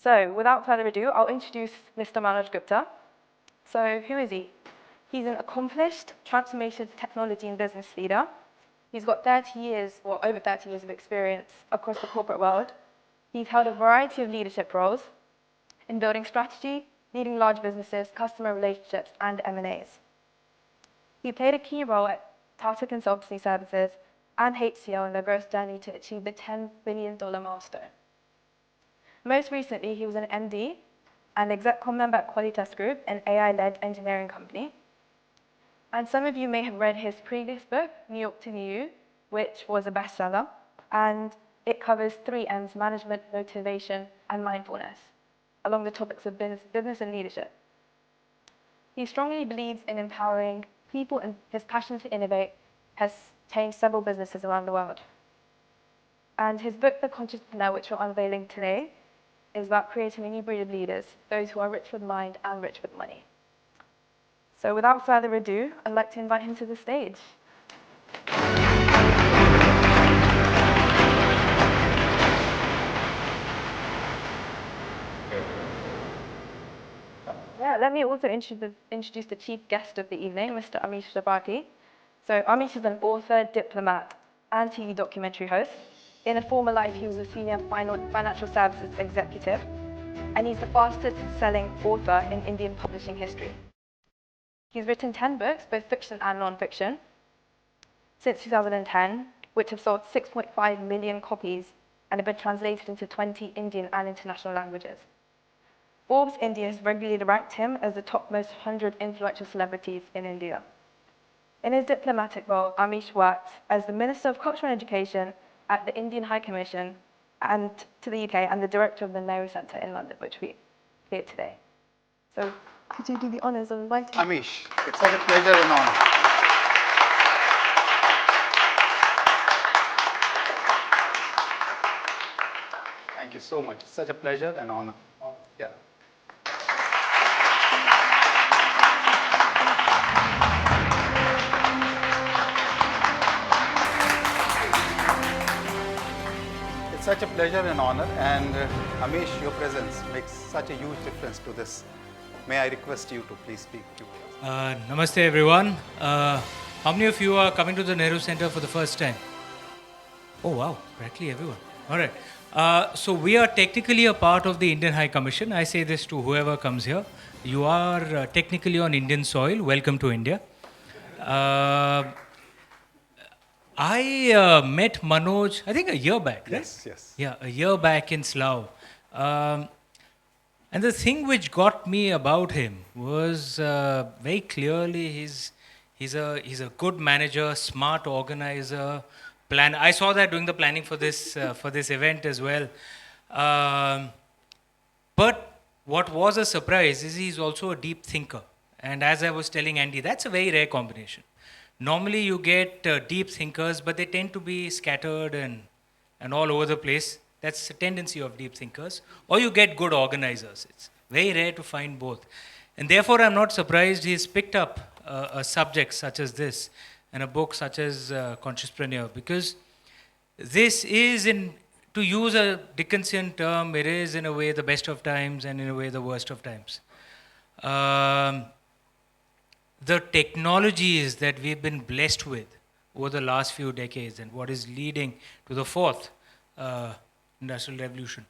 So without further ado, I'll introduce Mr. Manoj Gupta. So who is he? He's an accomplished transformation technology and business leader. He's got 30 years, or over 30 years of experience across the corporate world. He's held a variety of leadership roles in building strategy, leading large businesses, customer relationships, and M&As. He played a key role at TATA Consultancy Services and HCL in their growth journey to achieve the $10 billion milestone. Most recently, he was an MD and exec member at Qualitas Group, an AI-led engineering company. And some of you may have read his previous book, New York to New You, which was a bestseller, and it covers 3 M's: management, motivation, and mindfulness, along the topics of business and leadership. He strongly believes in empowering people, and his passion to innovate has changed several businesses around the world. And his book, The Consciouspreneur, which we're unveiling today, is about creating a new breed of leaders, those who are rich with mind and rich with money. So without further ado, I'd like to invite him to the stage. Yeah, let me also introduce the chief guest of the evening, Mr. Amish Tripathi. So Amish is an author, diplomat, and TV documentary host. In a former life, he was a senior financial services executive, and he's the fastest selling author in Indian publishing history. He's written 10 books, both fiction and non-fiction, since 2010, which have sold 6.5 million copies and have been translated into 20 Indian and international languages. Forbes India has regularly ranked him as the top most 100 influential celebrities in India. In his diplomatic role, Amish worked as the Minister of Culture and Education at the Indian High Commission and to the UK, and the director of the Nehru Centre in London, which we hear today. So could you do the honours of inviting Amish, it's such a pleasure and honor. Thank you so much. It's such a pleasure and honor. Yeah. It's such a pleasure and honor, and Amish, your presence makes such a huge difference to this. May I request you to please speak to us? Namaste everyone. How many of you are coming to the Nehru Center for the first time? Oh wow, practically everyone. All right. So we are technically a part of the Indian High Commission. I say this to whoever comes here. You are technically on Indian soil. Welcome to India. I met Manoj, I think a year back, right? Yes. Yeah, a year back in Slough. And the thing which got me about him was very clearly he's a good manager, smart organizer, planner. I saw that doing the planning for this event as well. But what was a surprise is he's also a deep thinker. And as I was telling Andy, that's a very rare combination. Normally you get deep thinkers, but they tend to be scattered and all over the place. That's a tendency of deep thinkers. Or you get good organizers. It's very rare to find both. And therefore, I'm not surprised he's picked up a subject such as this and a book such as Consciouspreneur, because this is, to use a Dickensian term, it is in a way the best of times and in a way the worst of times. The technologies that we've been blessed with over the last few decades and what is leading to the fourth industrial revolution.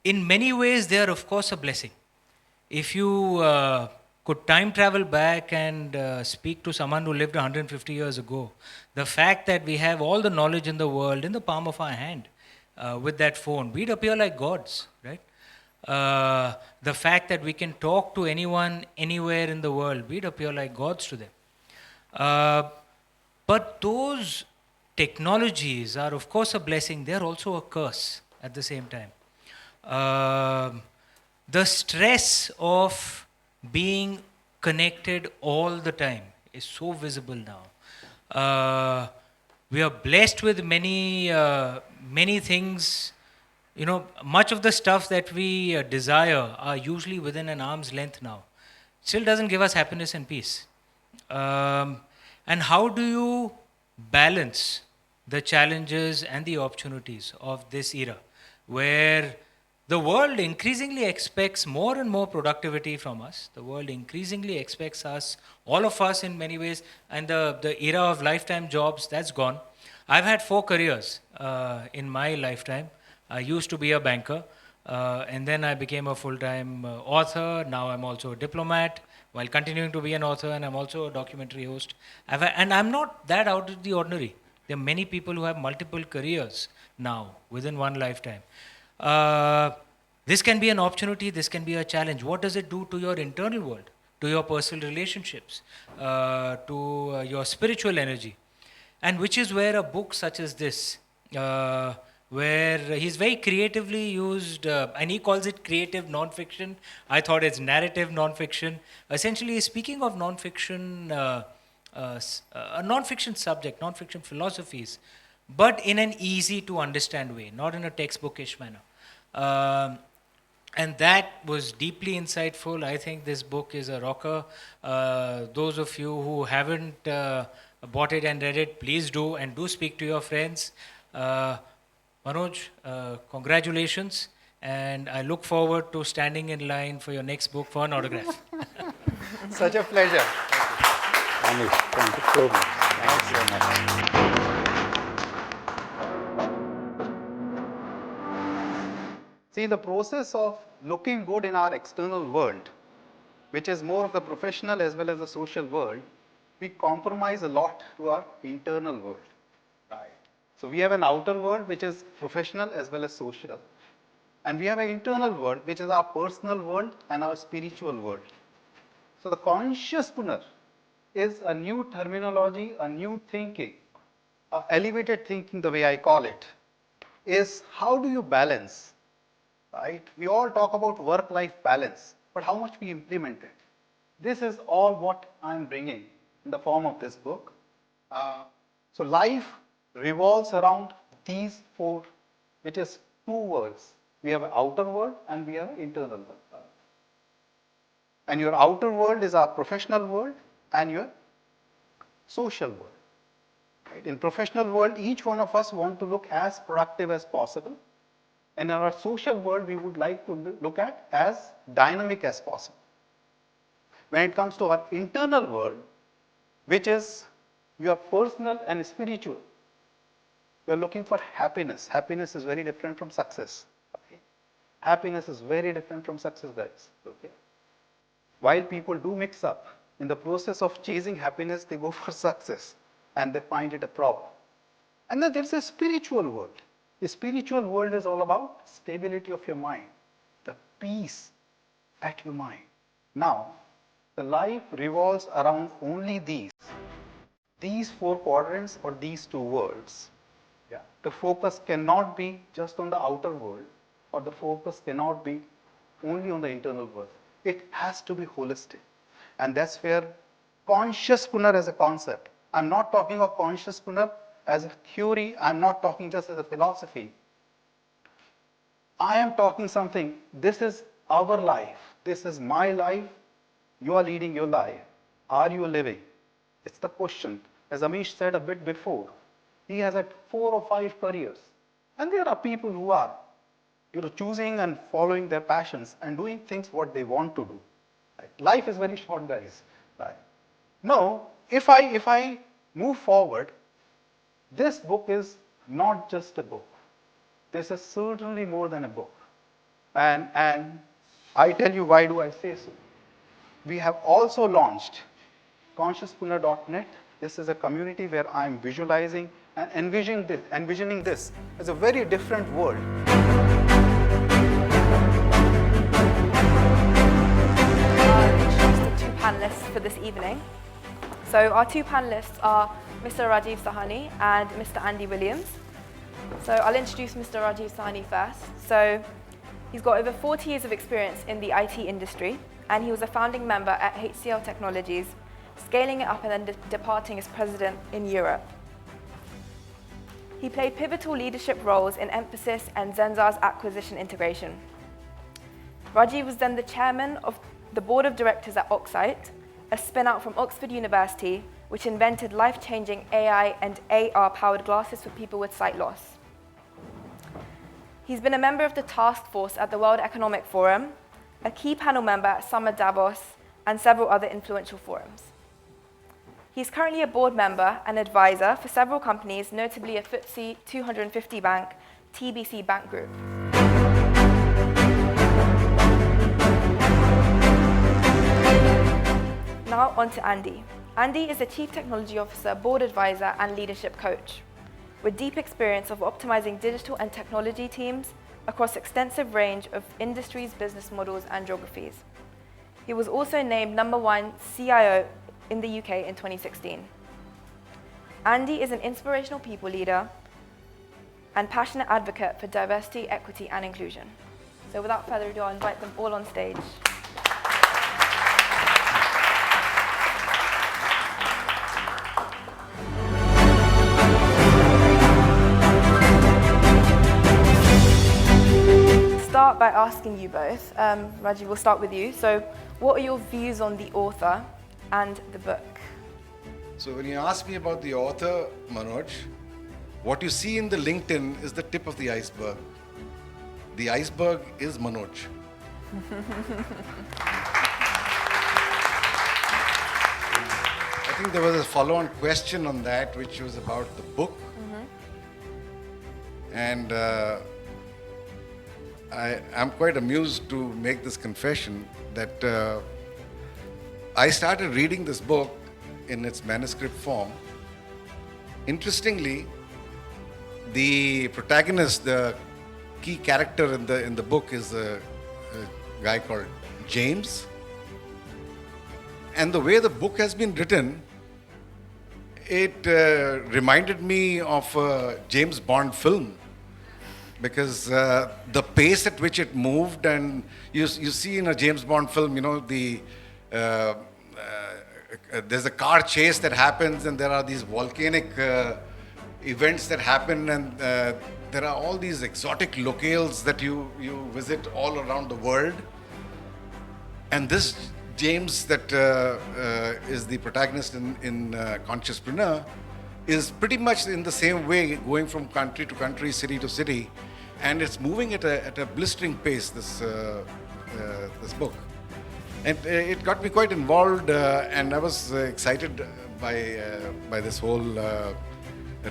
In many ways, they are of course a blessing. If you could time travel back and speak to someone who lived 150 years ago, the fact that we have all the knowledge in the world in the palm of our hand with that phone, we'd appear like gods, right? The fact that we can talk to anyone, anywhere in the world, we'd appear like gods to them. But those technologies are of course a blessing, they're also a curse at the same time. The stress of being connected all the time is so visible now. We are blessed with many things. You know, much of the stuff that we desire are usually within an arm's length now. Still doesn't give us happiness and peace. And how do you balance the challenges and the opportunities of this era? where the world increasingly expects more and more productivity from us. The world increasingly expects us, all of us in many ways, and the era of lifetime jobs, that's gone. I've had 4 careers in my lifetime. I used to be a banker, and then I became a full-time author. Now I'm also a diplomat, while continuing to be an author, and I'm also a documentary host. And I'm not that out of the ordinary. There are many people who have multiple careers now within one lifetime. This can be an opportunity, this can be a challenge. What does it do to your internal world, to your personal relationships, to your spiritual energy? And which is where a book such as this, where he's very creatively used, and he calls it creative nonfiction. I thought it's narrative nonfiction. Essentially, speaking of nonfiction, a nonfiction subject, nonfiction philosophies, but in an easy to understand way, not in a textbookish manner. And that was deeply insightful. I think this book is a rocker. Those of you who haven't bought it and read it, please do, and do speak to your friends. Manoj, congratulations, and I look forward to standing in line for your next book for an autograph. Such a pleasure. Amish, thank you so much. Thank you so much. See, the process of looking good in our external world, which is more of the professional as well as the social world, we compromise a lot to our internal world. Right. So we have an outer world which is professional as well as social. And we have an internal world which is our personal world and our spiritual world. So the consciouspreneur is a new terminology, a new thinking, elevated thinking, the way I call it, is how do you balance, right? We all talk about work-life balance, but how much we implement it. This is all what I'm bringing in the form of this book. So life revolves around these 4, which is 2 worlds. We have an outer world and we have an internal world. And your outer world is our professional world and your social world. Right? In professional world, each one of us want to look as productive as possible. And in our social world, we would like to look at as dynamic as possible. When it comes to our internal world, which is your personal and spiritual, we are looking for happiness. Happiness is very different from success. Okay? Happiness is very different from success, guys. Okay? While people do mix up, in the process of chasing happiness, they go for success and they find it a problem. And then there's a spiritual world. The spiritual world is all about stability of your mind, the peace at your mind. Now, the life revolves around only these 4 quadrants or these 2 worlds. Yeah. The focus cannot be just on the outer world, or the focus cannot be only on the internal world. It has to be holistic. And that's where consciouspreneur as a concept. I'm not talking of consciouspreneur as a theory. I'm not talking just as a philosophy. I am talking something. This is our life. This is my life. You are leading your life. Are you living? It's the question. As Amish said a bit before, he has had 4 or 5 careers. And there are people who are choosing and following their passions and doing things what they want to do. Right? Life is very short, guys. Right? No, if I move forward, this book is not just a book. This is certainly more than a book. And I tell you why do I say so. We have also launched Consciouspreneur.net. This is a community where I'm visualizing and envisioning this as a very different world. Introduce the 2 panelists for this evening. So our 2 panelists are Mr. Rajiv Sahani and Mr. Andy Williams. So I'll introduce Mr. Rajiv Sahani first. So he's got over 40 years of experience in the IT industry, and he was a founding member at HCL Technologies, scaling it up and then departing as president in Europe. He played pivotal leadership roles in Emphasis and Zenzar's acquisition integration. Rajiv was then the chairman of the board of directors at Oxite, a spin-out from Oxford University, which invented life-changing AI and AR-powered glasses for people with sight loss. He's been a member of the task force at the World Economic Forum, a key panel member at Summer Davos, and several other influential forums. He's currently a board member and advisor for several companies, notably a FTSE 250 bank, TBC Bank Group. Now on to Andy. Andy is a Chief Technology Officer, Board Advisor, and Leadership Coach, with deep experience of optimizing digital and technology teams across extensive range of industries, business models, and geographies. He was also named #1 CIO in the UK in 2016. Andy is an inspirational people leader and passionate advocate for diversity, equity, and inclusion. So without further ado, I'll invite them all on stage. Start by asking you both. Raji, we'll start with you. So what are your views on the author and the book? So when you ask me about the author, Manoj, what you see in the LinkedIn is the tip of the iceberg. The iceberg is Manoj. I think there was a follow-on question on that, which was about the book. And I'm quite amused to make this confession that I started reading this book in its manuscript form. Interestingly, the protagonist, the key character in the book is a guy called James. And the way the book has been written, it reminded me of a James Bond film, because the pace at which it moved, and you see in a James Bond film, there's a car chase that happens, and there are these volcanic events that happen, and there are all these exotic locales that you visit all around the world. And this James that is the protagonist in Consciouspreneur is pretty much in the same way, going from country to country, city to city, and it's moving at a blistering pace, this book. And it got me quite involved, and I was excited by this whole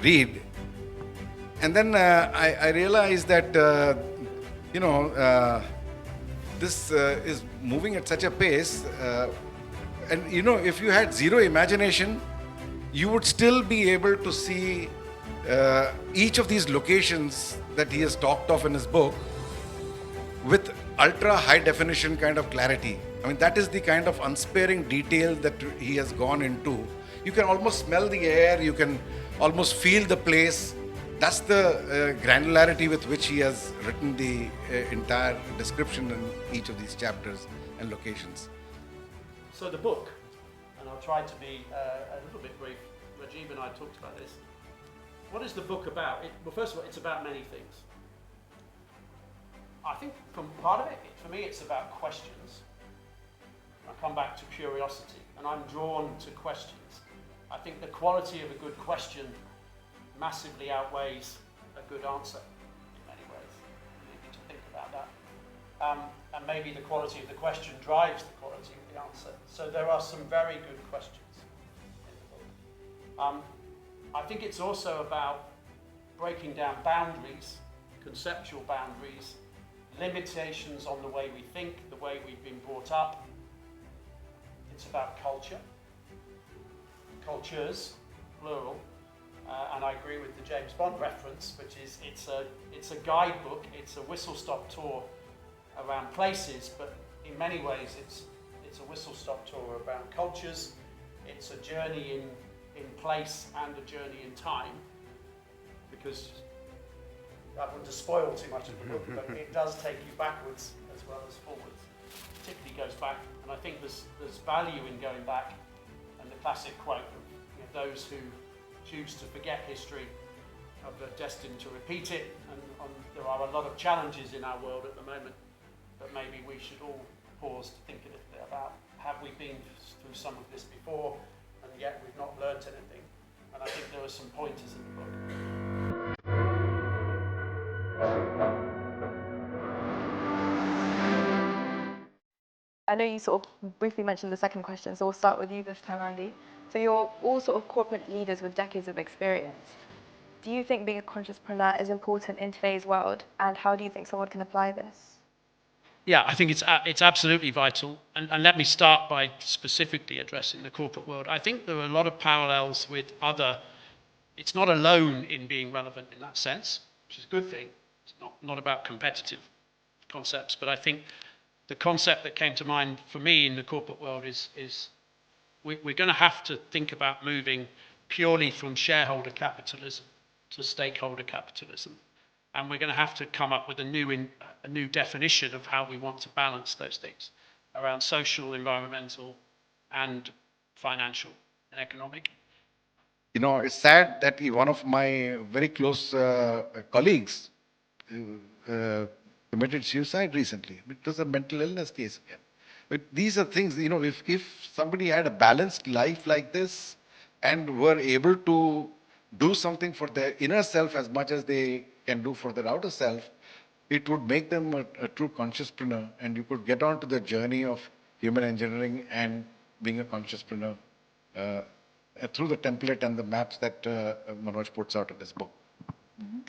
read. And then I realized that, this is moving at such a pace, and if you had zero imagination, you would still be able to see each of these locations that he has talked of in his book with ultra high definition kind of clarity. I mean, that is the kind of unsparing detail that he has gone into. You can almost smell the air, you can almost feel the place. That's the granularity with which he has written the entire description in each of these chapters and locations. So the book, and I'll try to be a little bit brief. Rajiv and I talked about this. What is the book about? Well, first of all, it's about many things. I think from part of it, for me, it's about questions. I come back to curiosity, and I'm drawn to questions. I think the quality of a good question massively outweighs a good answer in many ways. You need to think about that. And maybe the quality of the question drives the quality of the answer. So there are some very good questions in the book. I think it's also about breaking down boundaries, conceptual boundaries, limitations on the way we think, the way we've been brought up. It's about culture, cultures, plural, and I agree with the James Bond reference, which is it's a guidebook, it's a whistle-stop tour around places, but in many ways it's a whistle-stop tour around cultures. It's a journey in place and a journey in time, because I wouldn't to spoil too much of the book, but it does take you backwards as well as forwards. Particularly goes back, and I think there's value in going back, and the classic quote of those who choose to forget history are destined to repeat it, and there are a lot of challenges in our world at the moment, but maybe we should all pause to think a little bit about, have we been through some of this before, and yet we've not learnt anything? And I think there are some pointers in the book. I know you sort of briefly mentioned the second question, so we'll start with you this time, Andy. So you're all sort of corporate leaders with decades of experience. Do you think being a consciouspreneur is important in today's world, and how do you think someone can apply this? Yeah, I think it's absolutely vital. And let me start by specifically addressing the corporate world. I think there are a lot of parallels with other. It's not alone in being relevant in that sense, which is a good thing. It's not about competitive concepts, but I think the concept that came to mind for me in the corporate world is we're going to have to think about moving purely from shareholder capitalism to stakeholder capitalism. And we're going to have to come up with a new definition of how we want to balance those things around social, environmental, and financial and economic. You know, it's sad that one of my very close colleagues committed suicide recently. It was a mental illness case again. But these are things, you know, if somebody had a balanced life like this and were able to do something for their inner self as much as they can do for their outer self, it would make them a true consciouspreneur, and you could get on to the journey of human engineering and being a consciouspreneur through the template and the maps that Manoj puts out in this book. Mm-hmm.